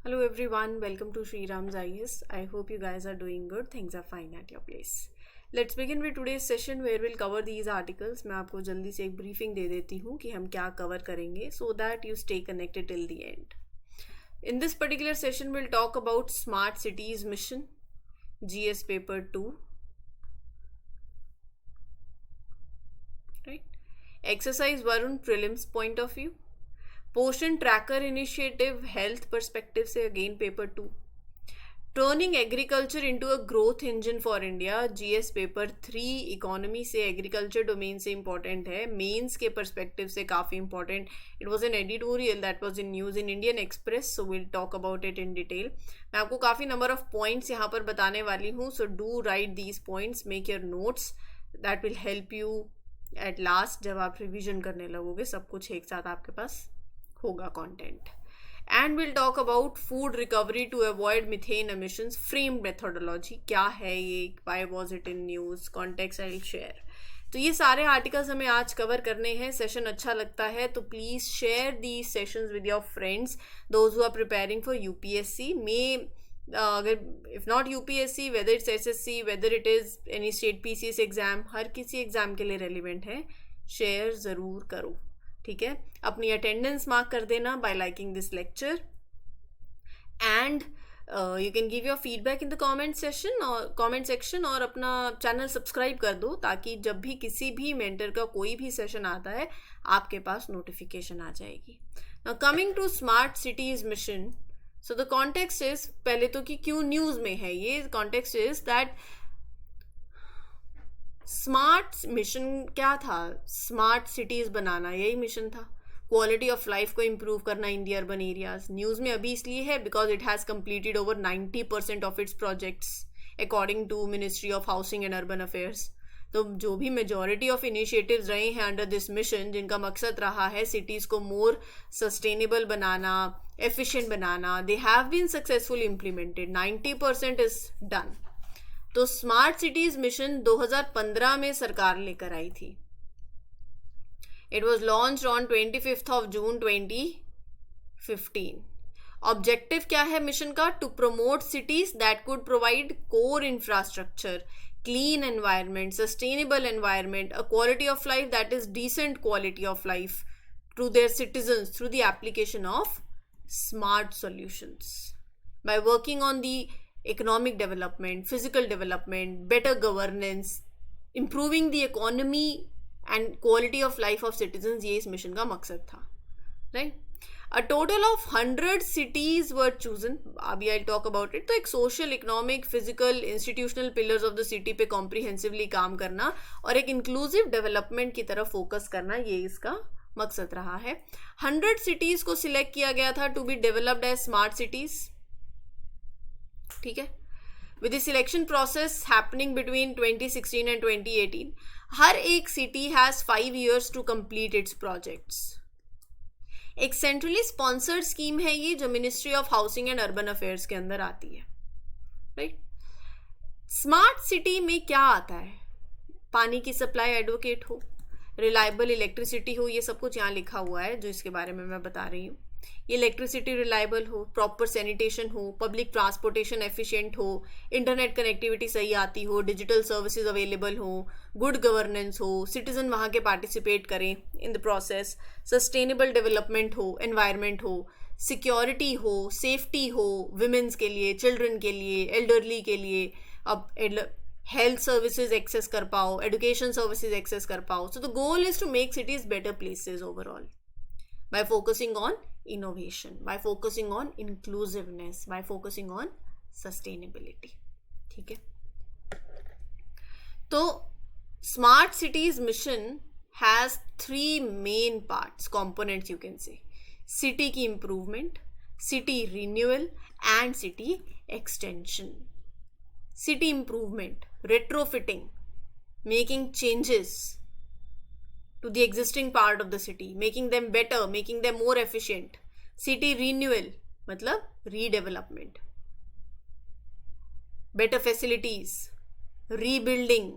Hello everyone, welcome to Sri Ram's IS. I hope you guys are doing good. Things are fine at your place. Let's begin with today's session where we'll cover these articles. मैं आपको जल्दी से एक briefing दे देती हूँ कि हम क्या cover करेंगे so that you stay connected till the end. In this particular session, we'll talk about Smart Cities Mission, GS Paper 2. Right? Exercise Varun Prelims Point of View. पोषण ट्रैकर इनिशिएटिव हेल्थ पर्सपेक्टिव से again paper 2. Turning agriculture into a growth engine for India, GS paper 3. Economy से agriculture domain से important है, mains के perspective से काफ़ी important. It was an editorial that was in news in Indian express, so will talk about it in detail. मैं आपको काफ़ी number of points यहाँ पर बताने वाली हूँ, so do right these points, make your notes, that will help you at last. जब आप रिविजन करने लगोगे सब कुछ एक साथ आपके पास होगा content. And will talk about food recovery to avoid methane emissions, framed methodology. क्या है ये, why was it in news, context I will share. तो ये सारे आर्टिकल्स हमें आज कवर करने हैं. सेशन अच्छा लगता है तो please share the sessions with your friends, those who are preparing for UPSC. में अगर if not UPSC, whether it's SSC, whether it is any state PCS exam, हर किसी एग्ज़ाम के लिए रेलिवेंट है. शेयर ज़रूर करो, ठीक है. अपनी अटेंडेंस मार्क कर देना bye liking this lecture, and you can give your feedback in the comment section और अपना चैनल सब्सक्राइब कर दो ताकि जब भी किसी भी मेंटर का कोई भी सेशन आता है आपके पास नोटिफिकेशन आ जाएगी. Now coming to smart cities mission, so the context is, पहले तो कि क्यों न्यूज़ में है ये. Context is that smart mission क्या था, स्मार्ट सिटीज़ बनाना, यही मिशन था. क्वालिटी ऑफ लाइफ को इम्प्रूव करना in the urban areas. News में अभी इसलिए है because it has completed over 90% of its projects according to ministry of housing and urban affairs. तो जो भी मेजॉरिटी ऑफ इनिशिएटिव्स रहे हैं अंडर दिस मिशन, जिनका मकसद रहा है सिटीज़ को मोर सस्टेनेबल बनाना, एफिशिएंट बनाना, they have been successfully implemented. 90% is done. तो स्मार्ट सिटीज मिशन 2015 में सरकार लेकर आई थी. It was launch on 25th of June 2015. Objective क्या है मिशन का? To promote cities that could provide core infrastructure, clean environment, sustainable environment, a quality of life that is decent quality of life to their citizens through the application of smart solutions. By working on the economic development, physical development, better governance, improving the economy and quality of life of citizens, ये इस mission का मकसद था. right? A total of 100 cities were chosen. अभी I'll talk about it. तो एक social, economic, physical, institutional pillars of the city पे comprehensively काम करना और एक inclusive development की तरफ focus करना, ये इसका मकसद रहा है. 100 cities को select किया गया था to be developed as smart cities. ठीक है. With the selection process happening between 2016 and 2018, हर एक city has 5 years to complete its projects. एक सेंट्रली स्पॉन्सर्ड स्कीम है ये, जो ministry of housing and urban affairs के अंदर आती है. राइट. स्मार्ट सिटी में क्या आता है? पानी की सप्लाई एडवोकेट हो, रिलायबल इलेक्ट्रिसिटी हो, ये सब कुछ यहाँ लिखा हुआ है जो इसके बारे में मैं बता रही हूँ. ये इलेक्ट्रिसिटी रिलायबल हो, प्रॉपर सैनिटेशन हो, पब्लिक ट्रांसपोर्टेशन एफिशिएंट हो, इंटरनेट कनेक्टिविटी सही आती हो, डिजिटल सर्विसेज अवेलेबल हो, गुड गवर्नेंस हो, सिटीजन वहाँ के पार्टिसिपेट करें in the process, sustainable development हो, एनवायरनमेंट हो, सिक्योरिटी हो, सेफ्टी हो, विमेंस के लिए, चिल्ड्रन के लिए, एल्डरली के लिए, अब हेल्थ सर्विसेज एक्सेस कर पाओ, एजुकेशन सर्विसेज एक्सेस कर पाओ. So the goal is to make cities better places overall by focusing on innovation, by focusing on inclusiveness, by focusing on sustainability. ठीक है. तो smart cities mission has 3 main parts, components you can say. City की improvement, city renewal and city extension. City improvement, retrofitting, making changes to the existing part of the city, making them better, making them more efficient. City renewal मतलब redevelopment, better facilities, rebuilding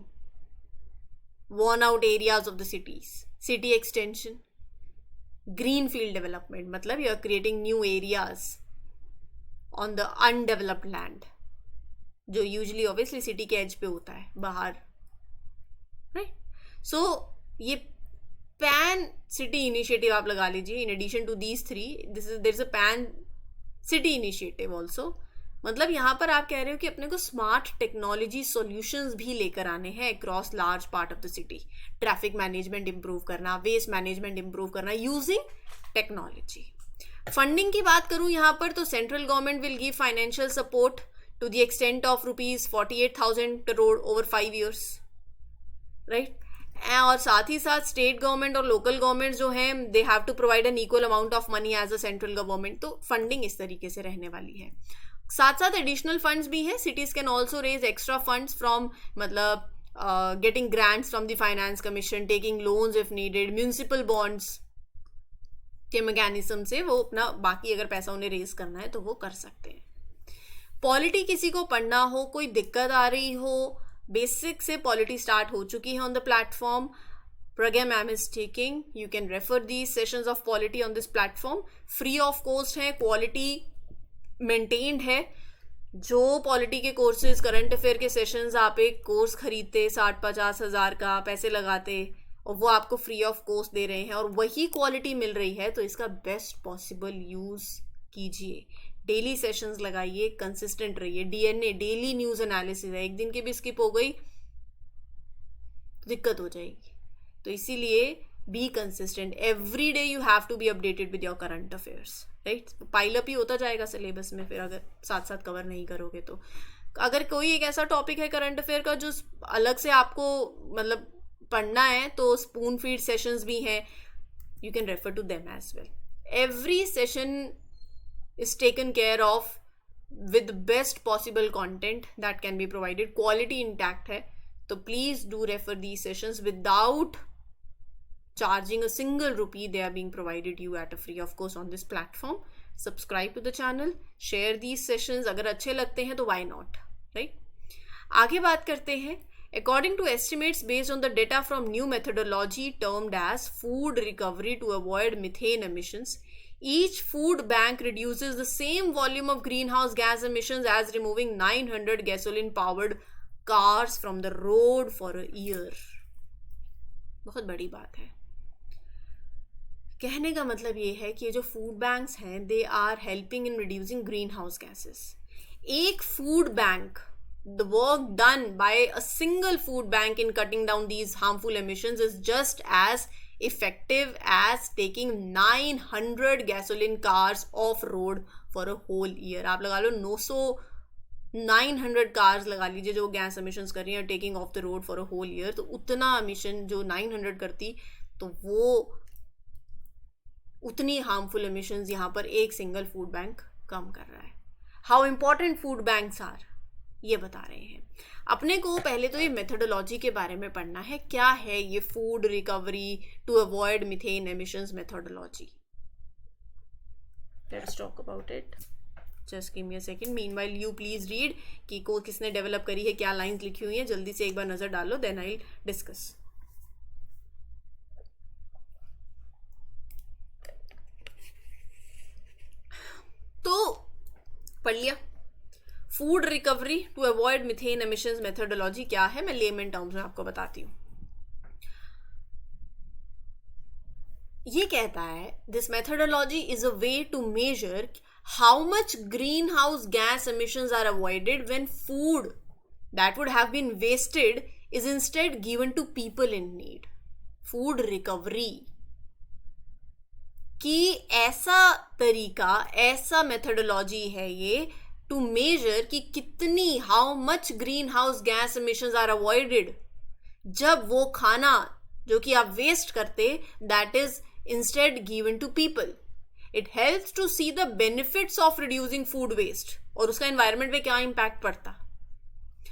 worn out areas of the cities. City extension, greenfield development मतलब you are creating new areas on the undeveloped land, जो usually obviously city के as पे होता है बाहर, right. सो ये pan city initiative आप लगा लीजिए. In addition to these three, there is a pan city initiative also. मतलब यहाँ पर आप कह रहे हो कि अपने को स्मार्ट टेक्नोलॉजी सॉल्यूशंस भी लेकर आने हैं across large part of the city. Traffic management improve करना, वेस्ट मैनेजमेंट इंप्रूव करना यूजिंग टेक्नोलॉजी. फंडिंग की बात करूँ यहाँ पर, तो central government will give financial support to the extent of ₹48,000 crore over 5 years, right. और साथ ही साथ स्टेट गवर्नमेंट और लोकल गवर्नमेंट जो हैं, they have to provide an equal amount of money as a central government. तो funding इस तरीके से रहने वाली है. साथ साथ एडिशनल फंड्स भी है. Cities can also raise extra funds from, मतलब getting grants from the finance commission, taking loans if needed, municipal bonds के मैकेनिज्म से वो अपना बाकी अगर पैसा उन्हें रेज करना है तो वो कर सकते हैं. पॉलिटी किसी को पढ़ना हो, कोई दिक्कत आ रही हो, बेसिक से पॉलिटी स्टार्ट हो चुकी है on the platform. Pragya ma'am is taking. You can refer these sessions of polity on this platform. Free of cost है, quality maintained है. जो पॉलिटी के कोर्सेज, करंट अफेयर के सेशंस आप एक कोर्स खरीदते 60-50 हज़ार का पैसे लगाते और वो आपको फ्री ऑफ कॉस्ट दे रहे हैं और वही क्वालिटी मिल रही है, तो इसका बेस्ट पॉसिबल यूज़ कीजिए. डेली सेशंस लगाइए, कंसिस्टेंट रहिए. डीएनए डेली न्यूज़ एनालिसिस है, एक दिन की भी स्किप हो गई तो दिक्कत हो जाएगी. तो इसीलिए be consistent. Every day you have to be updated with your current affairs, right. Pile up ही होता जाएगा सिलेबस में फिर, अगर साथ साथ कवर नहीं करोगे तो. अगर कोई एक ऐसा टॉपिक है करंट अफेयर का जो अलग से आपको मतलब पढ़ना है, तो स्पून फीड सेशंस भी हैं, you can refer to them as well. Every session is taken care of with best possible content that can be provided. Quality intact है, तो please do refer the sessions without charging a single rupee. They are being provided you at a free of course on this platform. Subscribe to the channel, share these sessions. अगर अच्छे लगते हैं तो why not, right? आगे बात करते हैं. According to estimates based on the data from new methodology termed as food recovery to avoid methane emissions, each food bank reduces the same volume of greenhouse gas emissions as removing 900 gasoline powered cars from the road for a year. बहुत बड़ी बात है. कहने का मतलब ये है कि ये जो फूड बैंक्स हैं, they are helping in reducing green house gases. एक food bank, the work done by a single food bank in cutting down these harmful emissions is just as effective as taking 900 gasoline cars off road for a whole year. आप लगा लो 900 cars लगा लीजिए जो gas emissions कर रही हैं, taking off the road for a whole year. तो उतना एमिशन जो 900 करती, तो वो उतनी हार्मफुल एमिशंस यहाँ पर एक सिंगल फूड बैंक कम कर रहा है. How important food banks are, ये बता रहे हैं. अपने को पहले तो ये मेथोडोलॉजी के बारे में पढ़ना है. क्या है ये food recovery to avoid methane emissions methodology? Let's talk about it. Just give me a second. Meanwhile you please read कि को किसने डेवलप करी है, क्या लाइंस लिखी हुई हैं, जल्दी से एक बार नजर डालो, देन आई डिस्कस. तो पढ़ लिया. Food recovery to avoid methane emissions methodology क्या है, मैं लेमन टर्म्स में आपको बताती हूँ. ये कहता है, this methodology is a way to measure how much greenhouse gas emissions are avoided when food that would have been wasted is instead given to people in need. Food recovery कि ऐसा तरीका, ऐसा मेथोडोलॉजी है ये to measure कि कितनी, how much greenhouse gas emissions are avoided जब वो खाना जो कि आप वेस्ट करते, that is instead given to people. It helps to see the benefits of reducing food waste और उसका environment पे क्या impact पड़ता.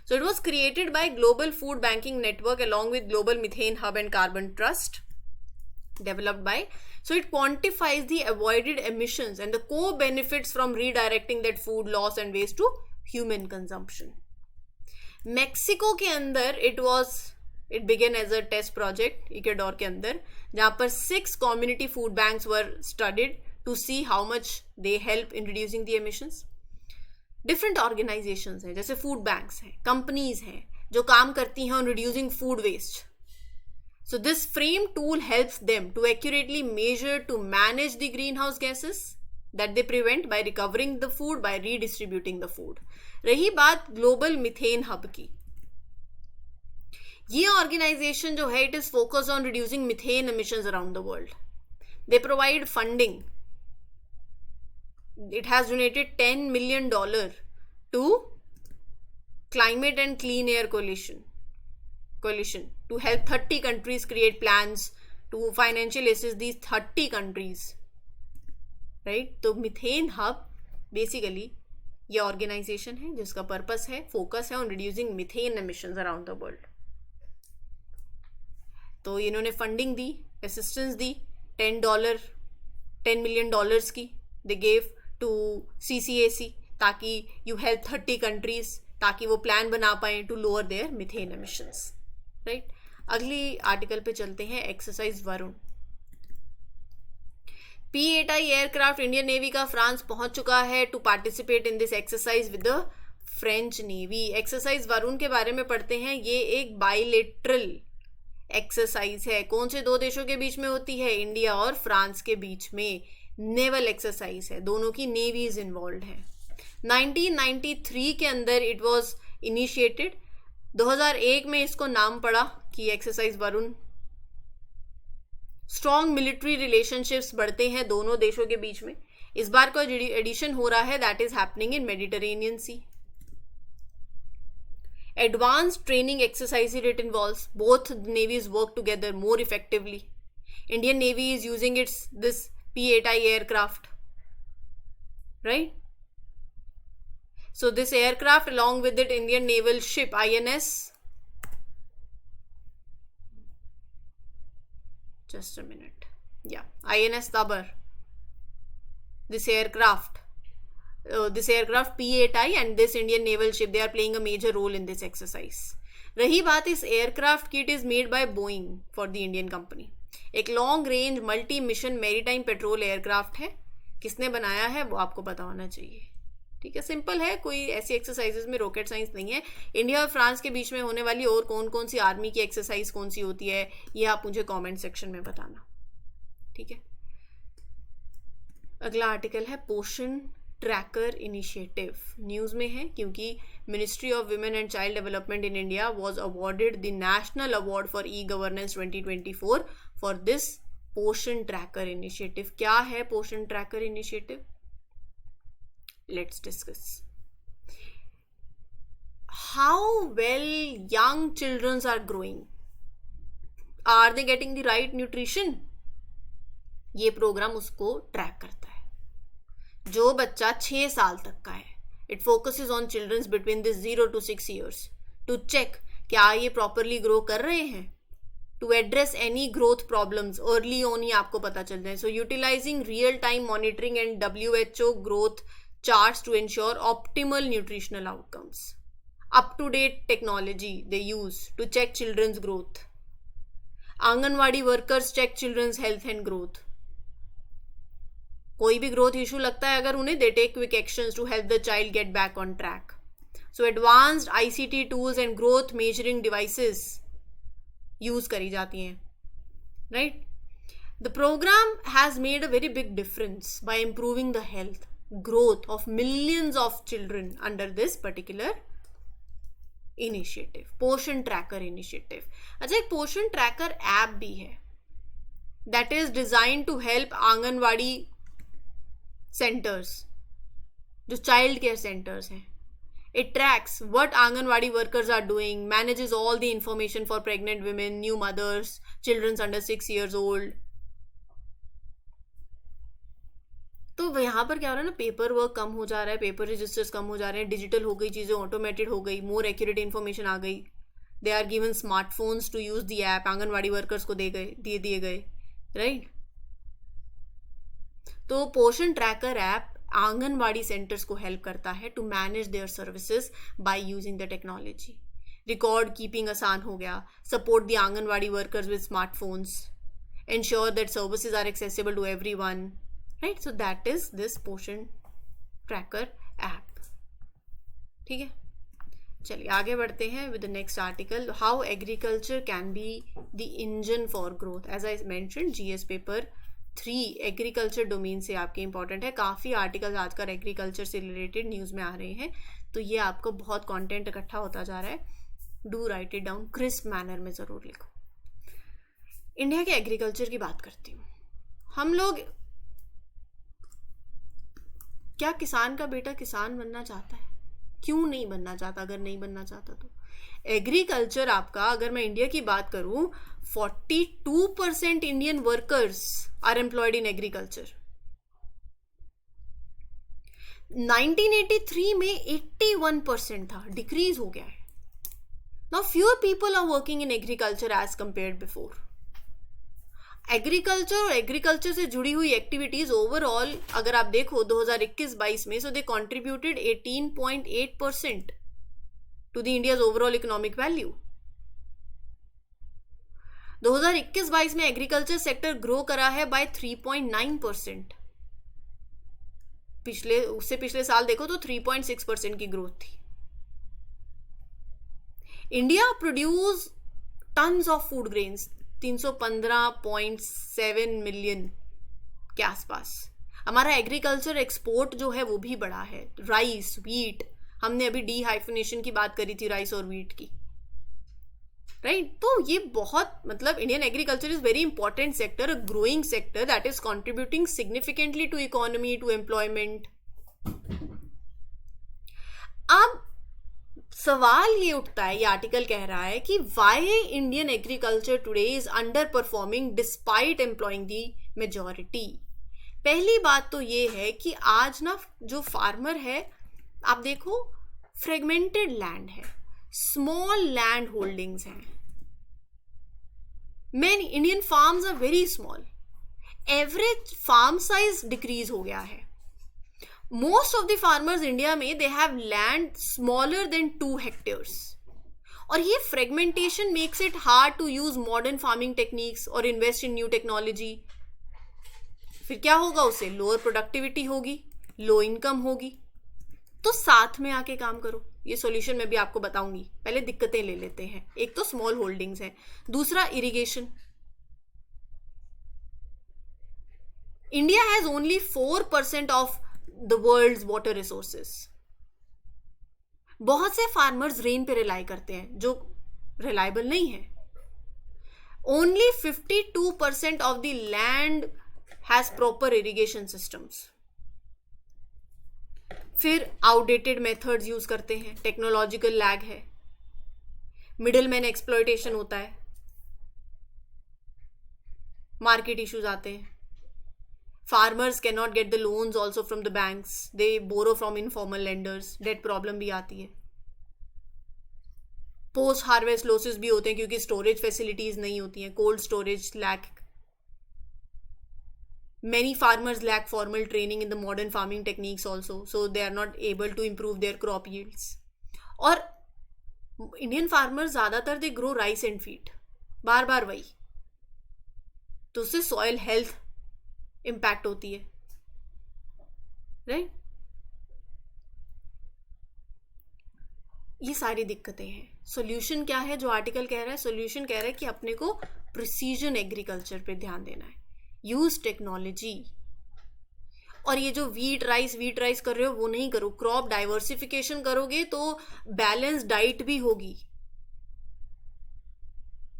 So it was created by Global Food Banking Network along with Global Methane Hub and Carbon Trust, developed by. So it quantifies the avoided emissions and the co-benefits from redirecting that food loss and waste to human consumption. Mexico के अंदर it began as a test project, Ecuador के अंदर, जहाँ पर 6 community food banks were studied to see how much they help in reducing the emissions. Different organisations हैं, जैसे food banks हैं, companies हैं जो काम करती हैं on reducing food waste. So this frame tool helps them to accurately measure to manage the greenhouse gases that they prevent by recovering the food, by redistributing the food. रही बात global methane hub की, ये organisation जो है, it is focus on reducing methane emissions around the world. They provide funding. It has donated $10 million to climate and clean air coalition to help 30 countries create plans to financially assist these 30 countries, right? तो methane hub basically ये organisation है जिसका purpose है, focus है on reducing methane emissions around the world. तो इन्होंने funding दी, assistance दी, $10 million की दे गेव टू CCAC, ताकि यू हेल्प 30 कंट्रीज, ताकि वो प्लान बना पाए to lower their methane emissions, right. अगली आर्टिकल पे चलते हैं, exercise Varuna. P-8I aircraft Indian Navy का फ्रांस पहुंच चुका है to participate in this exercise with the French navy. Exercise Varun के बारे में पढ़ते हैं. ये एक बाइलेटरल एक्सरसाइज है. कौन से दो देशों के बीच में होती है? इंडिया और फ्रांस के बीच में. नेवल एक्सरसाइज है, दोनों की नेवीज इन्वॉल्व है. 1993 के अंदर इट वॉज इनिशिएटेड. 2001 में इसको नाम पड़ा कि exercise Varun. Strong military relationships बढ़ते हैं दोनों देशों के बीच में. इस बार का एडिशन हो रहा है, that is happening in Mediterranean Sea. Advanced training exercise, it involves both navies work together more effectively. Indian Navy is using this P-8I aircraft, right? So this aircraft, along with it, Indian naval ship INS. Just a minute. Yeah, INS Tabar. This aircraft P-8I and this Indian naval ship, they are playing a major role in this exercise. रही बात इस aircraft की, it is made by Boeing for the Indian company. एक long range multi mission maritime patrol aircraft है. किसने बनाया है वो आपको पता होना चाहिए, ठीक है. सिंपल है, कोई ऐसी एक्सरसाइजेस में रॉकेट साइंस नहीं है. इंडिया और फ्रांस के बीच में होने वाली और कौन कौन सी आर्मी की एक्सरसाइज कौन सी होती है, ये आप मुझे कॉमेंट सेक्शन में बताना, ठीक है. अगला आर्टिकल है पोषण ट्रैकर इनिशिएटिव. न्यूज़ में है क्योंकि Ministry of Women and Child Development in India was awarded the national award for e governance 2024 for this Poshan tracker initiative. क्या है Poshan tracker initiative? Let's discuss. How well young childrens are growing, are they getting the right nutrition, ये programme उसको track करता है. जो बच्चा 6 साल तक का है, it focuses on childrens between this 0 to 6 years to check क्या ये प्रॉपरली ग्रो कर रहे हैं, to address any growth problems early on ही आपको पता चल जाए. So utilising real time monitoring and WHO growth charts to ensure optimal nutritional outcomes. Up to date technology they use to check children's growth. Anganwadi workers check children's health and growth. कोई भी growth issue लगता है अगर उन्हें, they take quick actions to help the child get back on track. So advanced ICT tools and growth measuring devices use करी जाती हैं, right. The programme has made a very big difference by improving the health growth of millions of children under this particular initiative, Poshan tracker initiative. अच्छा, एक Poshan tracker app भी है that is design to help anganwadi centres, जो child care centres हैं. It tracks what anganwadi workers are doing, manages all the information for pregnant women, new mothers, childrens under 6 years old. तो यहाँ पर क्या हो रहा है ना, पेपर वर्क कम हो जा रहा है, पेपर रजिस्टर्स कम हो जा रहे हैं, डिजिटल हो गई चीज़ें, ऑटोमेटेड हो गई, मोर एक्यूरेट इन्फॉर्मेशन आ गई. They are given smartphones to use the app, anganwadi workers को दिए गए, राइट. तो Poshan tracker app anganwadi centres को हेल्प करता है to manage their services by using the technology. Record keeping आसान हो गया, support the anganwadi workers with smartphones, ensure that services are accessible to everyone, right? So that is this Poshan Tracker app. ठीक है, चलिए आगे बढ़ते हैं with the next article, how agriculture can be the engine for growth. As I mention GS paper 3 agriculture domain से आपके important है। काफ़ी आर्टिकल्स आजकल एग्रीकल्चर से रिलेटेड न्यूज़ में आ रहे हैं, तो ये आपको बहुत कंटेंट इकट्ठा होता जा रहा है। Do right it down, crisp manner में ज़रूर लिखो। इंडिया के एग्रीकल्चर की बात करती हूँ। हम लोग, क्या किसान का बेटा किसान बनना चाहता है? क्यों नहीं बनना चाहता? अगर नहीं बनना चाहता तो एग्रीकल्चर आपका, अगर मैं इंडिया की बात करूं, 42% Indian workers are employed in agriculture. 1983 में 81% था, डिक्रीज हो गया है। Now fewer people are working in agriculture as compared before. Agriculture और एग्रीकल्चर से जुड़ी हुई एक्टिविटीज ओवरऑल अगर आप देखो 2021-22 में, so they contributed 18.8% to the India's overall economic value. 2021-22 में एग्रीकल्चर सेक्टर ग्रो करा है बाय 3.9%। पिछले साल देखो तो 3.6% की ग्रोथ थी। India produce tons of food grains 315.7 million के आसपास। हमारा एग्रीकल्चर एक्सपोर्ट जो है वो भी बढ़ा है। राइस, व्हीट, हमने अभी डीहाइफिनेशन की बात करी थी राइस और व्हीट की, राइट? तो ये बहुत, मतलब Indian agriculture is very important sector, a growing sector that is contributing significantly to economy, to employment. अब सवाल ये उठता है, ये आर्टिकल कह रहा है कि why Indian agriculture today is under performing despite employing the majority. पहली बात तो ये है कि आज ना जो फार्मर है, आप देखो फ्रेगमेंटेड लैंड है, स्मॉल लैंड होल्डिंग्स हैं। Many Indian farms are very small, average farm size decrease हो गया है। Most of the farmers India में they have land smaller than 2 hectares, और ये fragmentation makes it hard to use modern farming techniques और invest in new technology. फिर क्या होगा? उससे लोअर प्रोडक्टिविटी होगी, लो इनकम होगी। तो साथ में आके काम करो, ये सॉल्यूशन मैं भी आपको बताऊंगी। पहले दिक्कतें ले लेते हैं। एक तो स्मॉल होल्डिंग्स है, दूसरा irrigation. India has only 4% of the world's water resources. बहुत से फार्मर्स रेन पे रिलाई करते हैं, जो रिलायबल नहीं है। Only 52% of the land has proper irrigation systems. फिर आउटडेटेड मेथड्स यूज करते हैं, टेक्नोलॉजिकल लैग है, मिडिल मैन एक्सप्लॉयटेशन होता है, मार्केट इश्यूज आते हैं। Farmers can not get the loans also from the banks, they borrow from informal lenders, debt problem भी आती है। पोस्ट हार्वेस्ट लॉसेस भी होते हैं क्योंकि स्टोरेज फैसिलिटीज नहीं होती हैं, cold storage lack. Many farmers lack formal training in the modern farming techniques also, so they are not able to improve their crop yields. और इंडियन फार्मर्स ज़्यादातर they grow rice and wheat, बार बार वही, तो उससे soil health impact होती है, right? ये सारी दिक्कतें हैं। सॉल्यूशन क्या है जो आर्टिकल कह रहा है? सॉल्यूशन कह रहा है कि अपने को प्रिसीजन एग्रीकल्चर पे ध्यान देना है, यूज टेक्नोलॉजी। और ये जो वीट राइस कर रहे हो वो नहीं करो, क्रॉप डाइवर्सिफिकेशन करोगे तो बैलेंस डाइट भी होगी,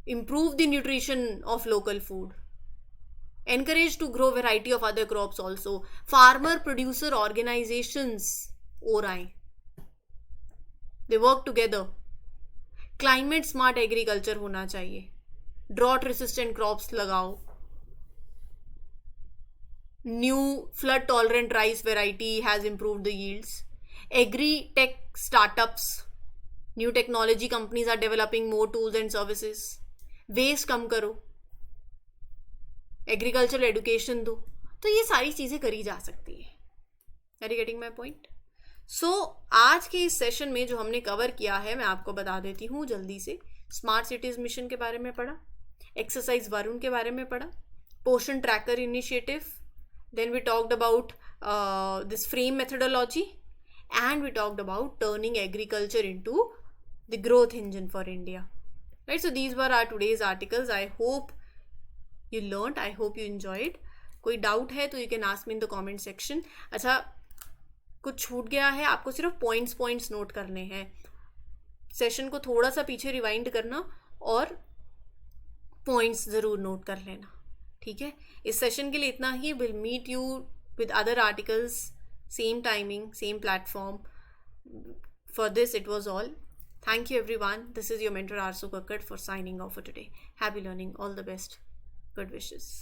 improve the nutrition of local food, encourage to grow variety of other crops also, farmer producer organizations और आए, they work together, climate smart agriculture होना चाहिए, drought resistant crops लगाओ, new flood tolerant rice variety has improved the yields, agri tech startups, new technology companies are developing more tools and services, waste कम करो, agricultural education दो। तो ये सारी चीज़ें करी जा सकती है। Are you getting my point? So आज के इस सेशन में जो हमने कवर किया है मैं आपको बता देती हूँ जल्दी से। स्मार्ट सिटीज़ मिशन के बारे में पढ़ा, एक्सरसाइज वरुण के बारे में पढ़ा, Poshan tracker initiative, then we talked about this frame methodology and we talked about turning agriculture into the growth engine for India. Right, so these were our today's articles. I hope you learned, I hope you enjoyed. कोई doubt है तो you can ask me in the comment section. अच्छा, कुछ छूट गया है, आपको सिर्फ पॉइंट्स नोट करने हैं. सेशन को थोड़ा सा पीछे रिवाइंड करना और पॉइंट्स ज़रूर नोट कर लेना. ठीक है, इस सेशन के लिए इतना ही. Will meet you with other articles, same timing, same platform. For this, it was all. Thank you, everyone. This is your mentor, Arsu Kakkad, for signing off for today. Happy learning. All the best. Good wishes.